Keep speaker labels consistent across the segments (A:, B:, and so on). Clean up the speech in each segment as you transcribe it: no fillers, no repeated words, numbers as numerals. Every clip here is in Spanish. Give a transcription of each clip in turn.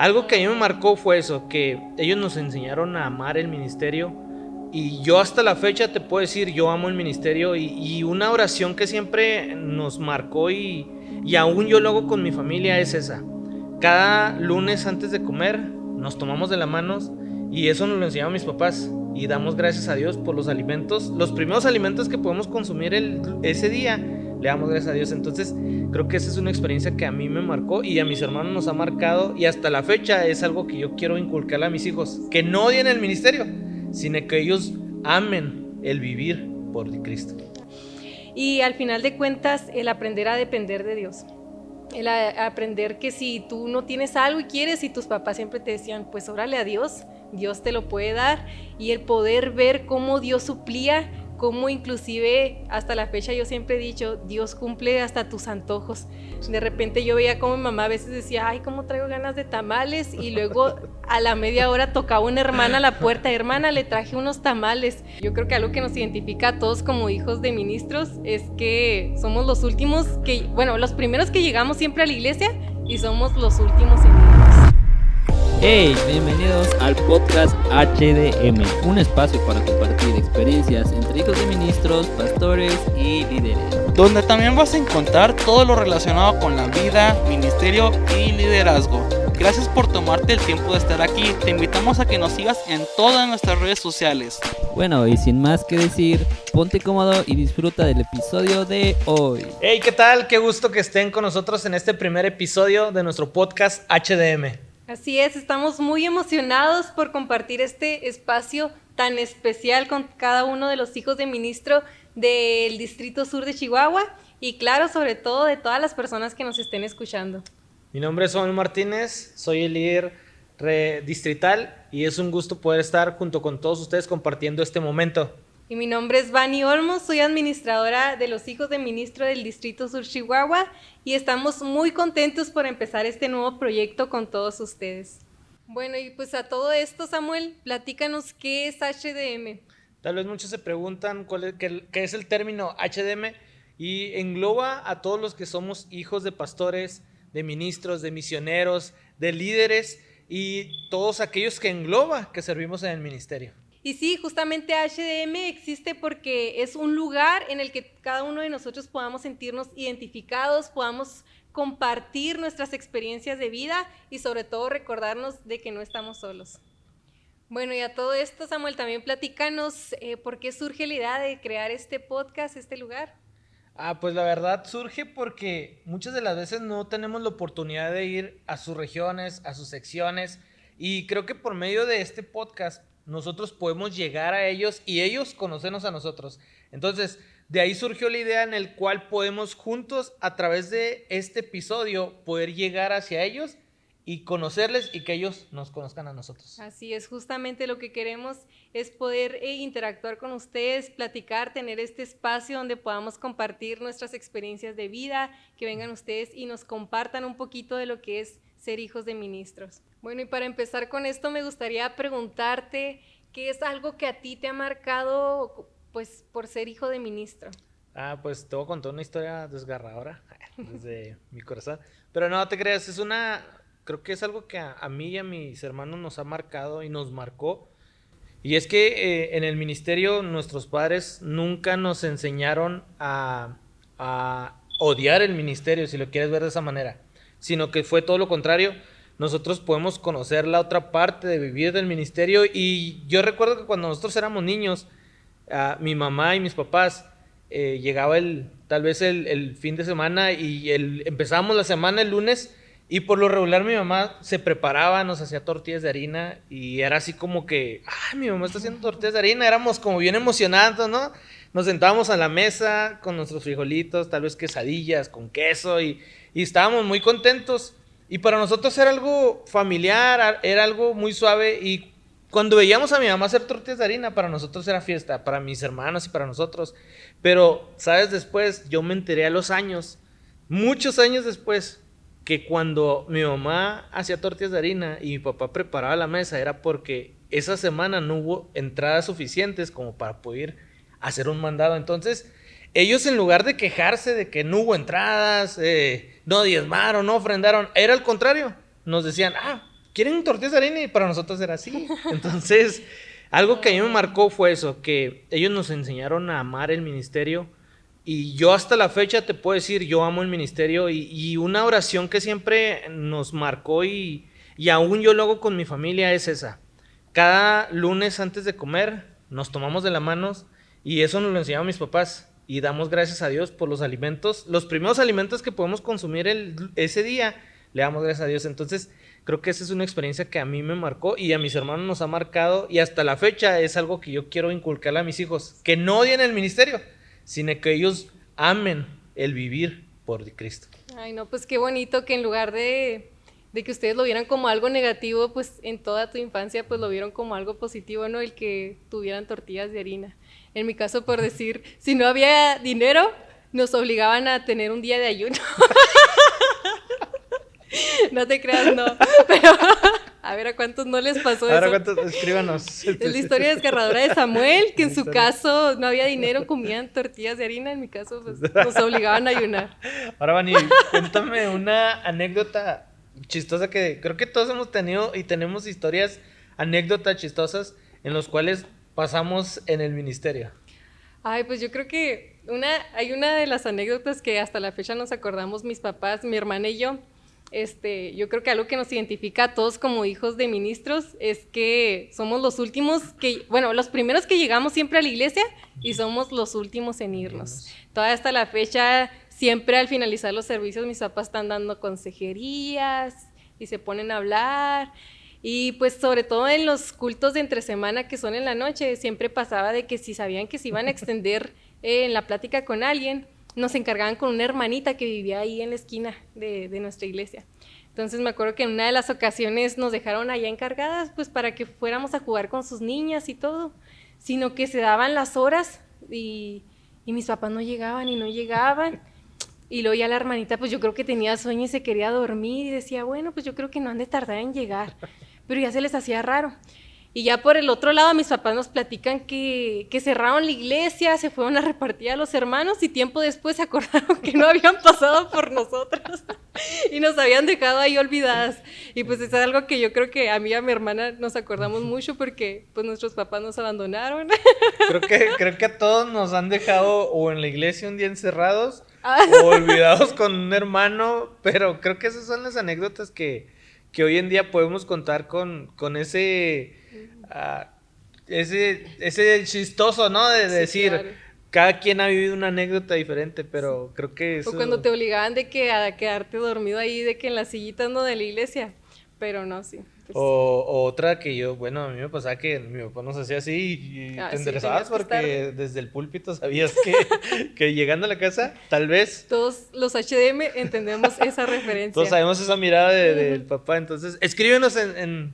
A: Algo que a mí me marcó fue eso, que ellos nos enseñaron a amar el ministerio. Y yo hasta la fecha te puedo decir, yo amo el ministerio. Y una oración que siempre nos marcó y aún yo lo hago con mi familia es esa. Cada lunes antes de comer nos tomamos de las manos y eso nos lo enseñaron mis papás. Y damos gracias a Dios por los alimentos, los primeros alimentos que podemos consumir ese día. Le damos gracias a Dios. Entonces creo que esa es una experiencia que a mí me marcó y a mis hermanos nos ha marcado. Y hasta la fecha es algo que yo quiero inculcarle a mis hijos. Que no odien el ministerio, sino que ellos amen el vivir por Cristo.
B: Y al final de cuentas, el aprender a depender de Dios. El aprender que si tú no tienes algo y quieres, y tus papás siempre te decían, pues órale a Dios, Dios te lo puede dar. Y el poder ver cómo Dios suplía, cómo inclusive hasta la fecha yo siempre he dicho, Dios cumple hasta tus antojos. De repente yo veía como mi mamá a veces decía, ay, cómo traigo ganas de tamales, y luego a la media hora tocaba una hermana a la puerta, hermana, le traje unos tamales. Yo creo que algo que nos identifica a todos como hijos de ministros es que somos los últimos los primeros que llegamos siempre a la iglesia y somos los últimos en irnos.
C: Hey, bienvenidos al podcast HDM, un espacio para compartir experiencias entre hijos de ministros, pastores y líderes.
D: Donde también vas a encontrar todo lo relacionado con la vida, ministerio y liderazgo. Gracias por tomarte el tiempo de estar aquí. Te invitamos a que nos sigas en todas nuestras redes sociales.
C: Bueno, y sin más que decir, ponte cómodo y disfruta del episodio de hoy.
A: Hey, ¿qué tal? Qué gusto que estén con nosotros en este primer episodio de nuestro podcast HDM.
B: Así es, estamos muy emocionados por compartir este espacio tan especial con cada uno de los hijos de ministro del Distrito Sur de Chihuahua y claro, sobre todo de todas las personas que nos estén escuchando.
A: Mi nombre es Samuel Martínez, soy el líder distrital y es un gusto poder estar junto con todos ustedes compartiendo este momento.
B: Y mi nombre es Vani Olmos, soy administradora de los hijos de ministro del Distrito Sur Chihuahua y estamos muy contentos por empezar este nuevo proyecto con todos ustedes. Bueno, y pues a todo esto, Samuel, platícanos qué es HDM.
A: Tal vez muchos se preguntan qué es el término HDM y engloba a todos los que somos hijos de pastores, de ministros, de misioneros, de líderes y todos aquellos que engloba que servimos en el ministerio.
B: Y sí, justamente HDM existe porque es un lugar en el que cada uno de nosotros podamos sentirnos identificados, podamos compartir nuestras experiencias de vida y sobre todo recordarnos de que no estamos solos. Bueno, y a todo esto, Samuel, también platícanos por qué surge la idea de crear este podcast, este lugar.
A: Pues la verdad surge porque muchas de las veces no tenemos la oportunidad de ir a sus regiones, a sus secciones y creo que por medio de este podcast nosotros podemos llegar a ellos y ellos conocernos a nosotros. Entonces, de ahí surgió la idea en el cual podemos juntos, a través de este episodio, poder llegar hacia ellos y conocerles y que ellos nos conozcan a nosotros.
B: Así es, justamente lo que queremos es poder interactuar con ustedes, platicar, tener este espacio donde podamos compartir nuestras experiencias de vida, que vengan ustedes y nos compartan un poquito de lo que es ser hijos de ministros. Bueno, y para empezar con esto me gustaría preguntarte ¿qué es algo que a ti te ha marcado pues por ser hijo de ministro?
A: Pues te voy a contar una historia desgarradora desde mi corazón, pero no te creas, creo que es algo que a mí y a mis hermanos nos ha marcado y nos marcó, y es que en el ministerio nuestros padres nunca nos enseñaron a odiar el ministerio, si lo quieres ver de esa manera, sino que fue todo lo contrario. Nosotros podemos conocer la otra parte de vivir del ministerio y yo recuerdo que cuando nosotros éramos niños, mi mamá y mis papás llegaba tal vez el fin de semana y empezábamos la semana el lunes y por lo regular mi mamá se preparaba, nos hacía tortillas de harina y era así como que, mi mamá está haciendo tortillas de harina, éramos como bien emocionados, ¿no? Nos sentábamos a la mesa con nuestros frijolitos, tal vez quesadillas con queso y estábamos muy contentos. Y para nosotros era algo familiar, era algo muy suave y cuando veíamos a mi mamá hacer tortillas de harina, para nosotros era fiesta, para mis hermanos y para nosotros. Pero, ¿sabes? Después yo me enteré a los años, muchos años después, que cuando mi mamá hacía tortillas de harina y mi papá preparaba la mesa, era porque esa semana no hubo entradas suficientes como para poder hacer un mandado. Entonces, ellos en lugar de quejarse de que no hubo entradas, no diezmaron, no ofrendaron, era al contrario. Nos decían, ¿quieren tortillas de harina? Y para nosotros era así. Entonces, algo que a mí me marcó fue eso, que ellos nos enseñaron a amar el ministerio. Y yo hasta la fecha te puedo decir, yo amo el ministerio. Y una oración que siempre nos marcó y aún yo lo hago con mi familia es esa. Cada lunes antes de comer nos tomamos de las manos y eso nos lo enseñaron mis papás. Y damos gracias a Dios por los alimentos, los primeros alimentos que podemos consumir ese día, le damos gracias a Dios. Entonces, creo que esa es una experiencia que a mí me marcó y a mis hermanos nos ha marcado y hasta la fecha es algo que yo quiero inculcarle a mis hijos, que no odien el ministerio, sino que ellos amen el vivir por Cristo.
B: Ay, no, pues qué bonito que en lugar de que ustedes lo vieran como algo negativo, pues en toda tu infancia pues lo vieron como algo positivo, ¿no? El que tuvieran tortillas de harina. En mi caso, por decir, si no había dinero, nos obligaban a tener un día de ayuno. No te creas, no. Pero a ver a cuántos no les pasó eso.
A: Ahora cuántos, escríbanos.
B: Es la historia desgarradora de Samuel, que en su caso no había dinero, comían tortillas de harina. En mi caso, pues nos obligaban a ayunar.
A: Ahora, Vani, cuéntame una anécdota chistosa que creo que todos hemos tenido y tenemos historias, anécdotas chistosas en los cuales pasamos en el ministerio.
B: Ay, pues yo creo que hay una de las anécdotas que hasta la fecha nos acordamos mis papás, mi hermana y yo. Yo creo que algo que nos identifica a todos como hijos de ministros es que somos los últimos los primeros que llegamos siempre a la iglesia y somos los últimos en irnos. Todavía hasta la fecha, siempre al finalizar los servicios, mis papás están dando consejerías y se ponen a hablar. Y pues sobre todo en los cultos de entre semana que son en la noche, siempre pasaba de que si sabían que se iban a extender en la plática con alguien, nos encargaban con una hermanita que vivía ahí en la esquina de nuestra iglesia. Entonces me acuerdo que en una de las ocasiones nos dejaron allá encargadas pues para que fuéramos a jugar con sus niñas y todo, sino que se daban las horas y mis papás no llegaban y no llegaban. Y luego ya la hermanita pues yo creo que tenía sueño y se quería dormir y decía, bueno, pues yo creo que no han de tardar en llegar. Pero ya se les hacía raro. Y ya por el otro lado, mis papás nos platican que cerraron la iglesia, se fueron a repartir a los hermanos y tiempo después se acordaron que no habían pasado por nosotros y nos habían dejado ahí olvidadas. Y pues es algo que yo creo que a mí y a mi hermana nos acordamos mucho porque pues nuestros papás nos abandonaron.
A: Creo que a todos nos han dejado o en la iglesia un día encerrados o olvidados con un hermano, pero creo que esas son las anécdotas que hoy en día podemos contar con ese chistoso, ¿no? De sí, decir, claro. Cada quien ha vivido una anécdota diferente, pero sí. Creo que eso... O
B: cuando te obligaban de que a quedarte dormido ahí, de que en las sillitas, ¿no? De la iglesia, pero no, sí. Pues...
A: O otra que yo, bueno, a mí me pasaba que mi papá nos hacía así y te enderezabas porque desde el púlpito sabías que llegando a la casa, tal vez...
B: Todos los HDM entendemos esa referencia.
A: Todos sabemos esa mirada del papá, entonces escríbenos en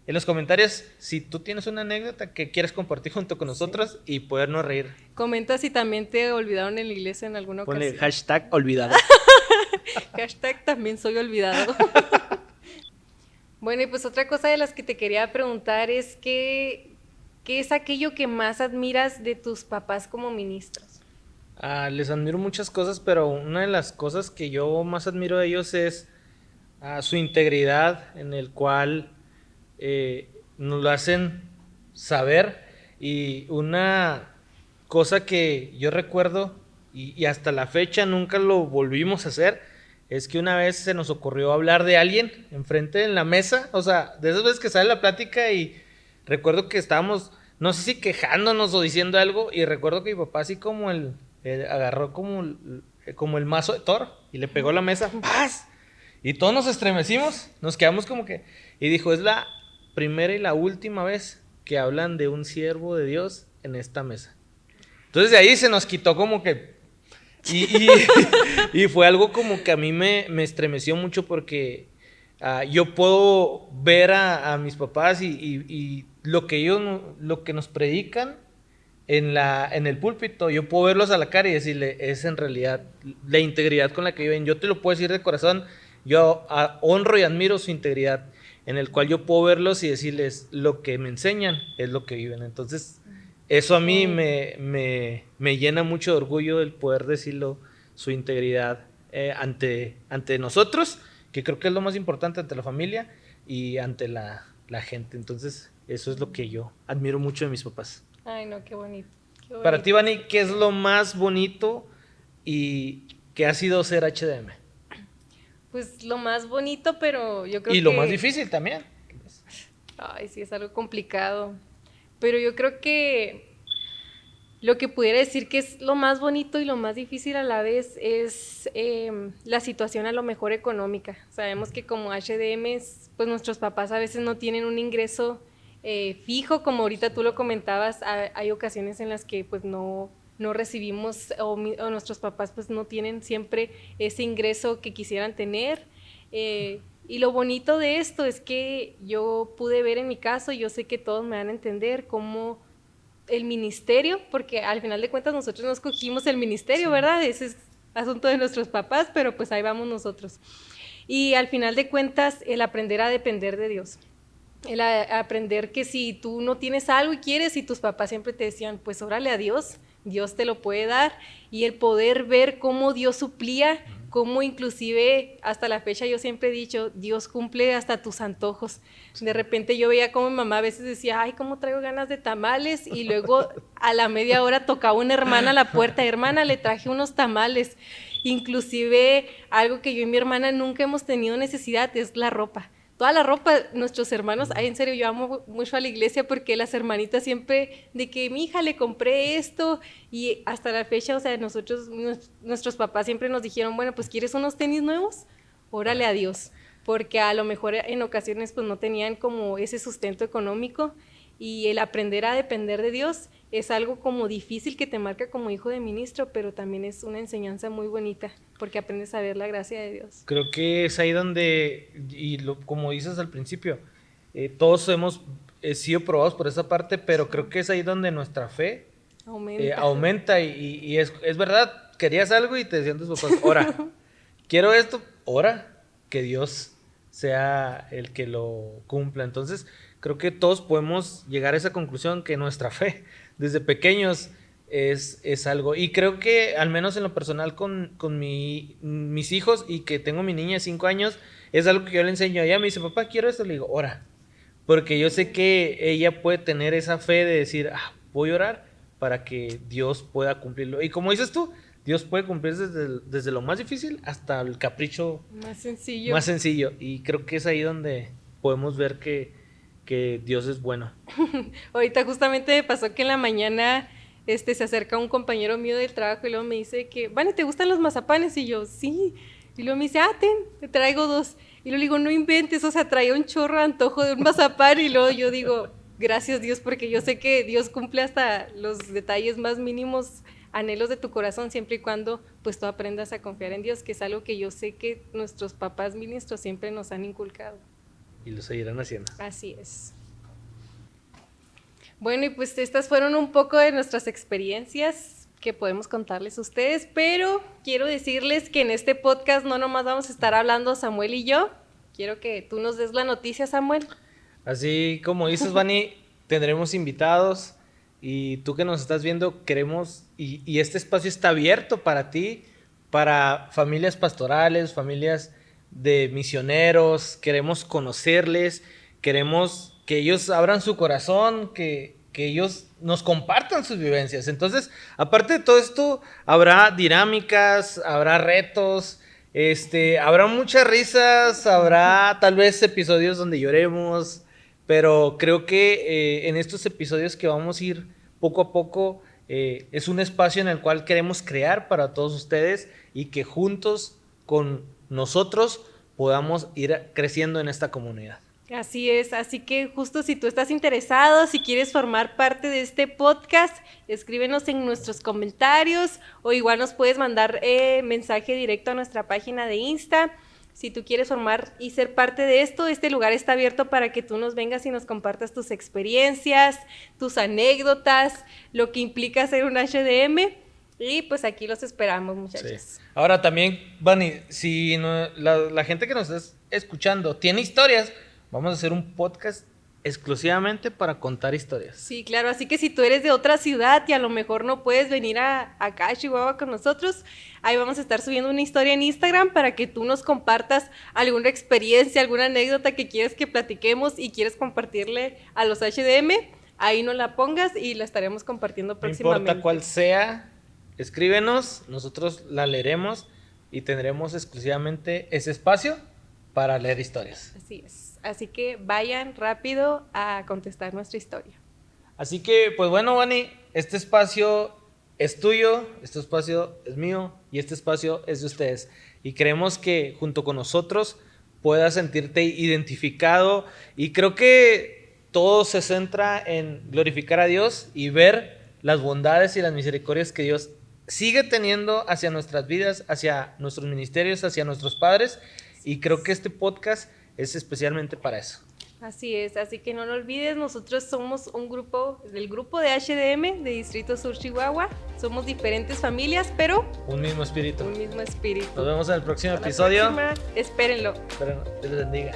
A: los comentarios si tú tienes una anécdota que quieres compartir junto con nosotros y podernos reír.
B: Comenta si también te olvidaron en la iglesia en alguna ocasión.
A: Ponle hashtag olvidado.
B: Hashtag también soy olvidado. Bueno, y pues otra cosa de las que te quería preguntar es ¿qué es aquello que más admiras de tus papás como ministros?
A: Les admiro muchas cosas, pero una de las cosas que yo más admiro de ellos es su integridad, en el cual nos lo hacen saber. Y una cosa que yo recuerdo y hasta la fecha nunca lo volvimos a hacer, es que una vez se nos ocurrió hablar de alguien enfrente en la mesa, o sea, de esas veces que sale la plática y recuerdo que estábamos, no sé si quejándonos o diciendo algo, y recuerdo que mi papá así como agarró como el mazo de Thor y le pegó la mesa, ¡paz! Y todos nos estremecimos, nos quedamos como que, y dijo, es la primera y la última vez que hablan de un siervo de Dios en esta mesa. Entonces de ahí se nos quitó como que y fue algo como que a mí me estremeció mucho porque yo puedo ver a mis papás y lo que nos predican en el púlpito, yo puedo verlos a la cara y decirle, es en realidad la integridad con la que viven. Yo te lo puedo decir de corazón, yo honro y admiro su integridad, en el cual yo puedo verlos y decirles, lo que me enseñan es lo que viven. Entonces eso a mí me llena mucho de orgullo el poder decirlo, su integridad ante nosotros, que creo que es lo más importante, ante la familia, y ante la gente. Entonces, eso es lo que yo admiro mucho de mis papás.
B: Ay, no, qué bonito. Qué bonito.
A: Para ti, Vani, ¿qué es lo más bonito y que ha sido ser HDM?
B: Pues lo más bonito, pero yo creo que...
A: Y lo más difícil también.
B: Ay, sí, es algo complicado. Pero yo creo que lo que pudiera decir que es lo más bonito y lo más difícil a la vez es la situación a lo mejor económica. Sabemos que como HDMs, pues nuestros papás a veces no tienen un ingreso fijo, como ahorita tú lo comentabas, hay ocasiones en las que pues no recibimos o nuestros papás pues no tienen siempre ese ingreso que quisieran tener. Y lo bonito de esto es que yo pude ver en mi caso, yo sé que todos me van a entender cómo el ministerio, porque al final de cuentas nosotros no escogimos el ministerio, sí, ¿verdad? Ese es asunto de nuestros papás, pero pues ahí vamos nosotros. Y al final de cuentas, el aprender a depender de Dios. El aprender que si tú no tienes algo y quieres, y tus papás siempre te decían, pues órale a Dios, Dios te lo puede dar, y el poder ver cómo Dios suplía, cómo inclusive hasta la fecha yo siempre he dicho, Dios cumple hasta tus antojos. De repente yo veía como mi mamá a veces decía, ay, cómo traigo ganas de tamales, y luego a la media hora tocaba una hermana a la puerta, hermana, le traje unos tamales. Inclusive algo que yo y mi hermana nunca hemos tenido necesidad es la ropa. Toda la ropa, nuestros hermanos, ay, en serio, yo amo mucho a la iglesia porque las hermanitas siempre, de que mi hija le compré esto, y hasta la fecha, o sea, nuestros papás siempre nos dijeron, bueno, pues ¿quieres unos tenis nuevos? Órale a Dios, porque a lo mejor en ocasiones pues no tenían como ese sustento económico, y el aprender a depender de Dios es algo como difícil que te marca como hijo de ministro, pero también es una enseñanza muy bonita, porque aprendes a ver la gracia de Dios.
A: Creo que es ahí donde, como dices al principio, todos hemos sido probados por esa parte, pero creo que es ahí donde nuestra fe aumenta y es verdad, querías algo y te decían tus papás, ora, quiero esto, ora, que Dios sea el que lo cumpla. Entonces, creo que todos podemos llegar a esa conclusión que nuestra fe desde pequeños es algo. Y creo que al menos en lo personal con mis hijos, y que tengo mi niña de 5 años, es algo que yo le enseño. Ella me dice, papá, quiero esto. Le digo, ora. Porque yo sé que ella puede tener esa fe de decir, voy a orar para que Dios pueda cumplirlo. Y como dices tú, Dios puede cumplir desde lo más difícil hasta el capricho más sencillo. Y creo que es ahí donde podemos ver que Dios es bueno.
B: Ahorita justamente me pasó que en la mañana se acerca un compañero mío del trabajo y luego me dice que, Vani, ¿te gustan los mazapanes? Y yo, sí. Y luego me dice, te traigo 2. Y luego le digo, no inventes, o sea, traía un chorro de antojo de un mazapán. Y luego yo digo, gracias Dios, porque yo sé que Dios cumple hasta los detalles más mínimos, anhelos de tu corazón, siempre y cuando pues tú aprendas a confiar en Dios, que es algo que yo sé que nuestros papás ministros siempre nos han inculcado.
A: Y lo seguirán haciendo.
B: Así es. Bueno, y pues estas fueron un poco de nuestras experiencias que podemos contarles a ustedes, pero quiero decirles que en este podcast no nomás vamos a estar hablando Samuel y yo. Quiero que tú nos des la noticia, Samuel.
A: Así como dices, Vani, tendremos invitados, y tú que nos estás viendo, queremos, y este espacio está abierto para ti, para familias pastorales, familias de misioneros. Queremos conocerles, queremos que ellos abran su corazón, que ellos nos compartan sus vivencias. Entonces, aparte de todo esto, habrá dinámicas, habrá retos, habrá muchas risas, habrá tal vez episodios donde lloremos, pero creo que en estos episodios que vamos a ir poco a poco, es un espacio en el cual queremos crear para todos ustedes, y que juntos con nosotros podamos ir creciendo en esta comunidad.
B: Así es, así que justo si tú estás interesado, si quieres formar parte de este podcast, escríbenos en nuestros comentarios, o igual nos puedes mandar mensaje directo a nuestra página de Insta. Si tú quieres formar y ser parte de esto, este lugar está abierto para que tú nos vengas y nos compartas tus experiencias, tus anécdotas, lo que implica ser un HDM. Y pues aquí los esperamos, muchachos.
A: Sí. Ahora también, Vani, si la gente que nos está escuchando tiene historias, vamos a hacer un podcast exclusivamente para contar historias.
B: Sí, claro, así que si tú eres de otra ciudad y a lo mejor no puedes venir acá a Chihuahua con nosotros, ahí vamos a estar subiendo una historia en Instagram para que tú nos compartas alguna experiencia, alguna anécdota que quieres que platiquemos y quieres compartirle a los HDM, ahí nos la pongas y la estaremos compartiendo
A: No
B: próximamente.
A: importa cuál sea, escríbenos, nosotros la leeremos y tendremos exclusivamente ese espacio para leer historias.
B: Así es. Así que vayan rápido a contestar nuestra historia.
A: Así que, pues bueno, Vani, este espacio es tuyo, este espacio es mío y este espacio es de ustedes. Y creemos que junto con nosotros puedas sentirte identificado y creo que todo se centra en glorificar a Dios y ver las bondades y las misericordias que Dios sigue teniendo hacia nuestras vidas, hacia nuestros ministerios, hacia nuestros padres. Y creo que este podcast es especialmente para eso.
B: Así es, así que no lo olvides, nosotros somos un grupo, del grupo de HDM de Distrito Sur Chihuahua, somos diferentes familias, pero
A: Un mismo espíritu.
B: un mismo espíritu.
A: Nos vemos en el próximo
B: Hasta la
A: episodio.
B: próxima, espérenlo.
A: Espero Dios les bendiga.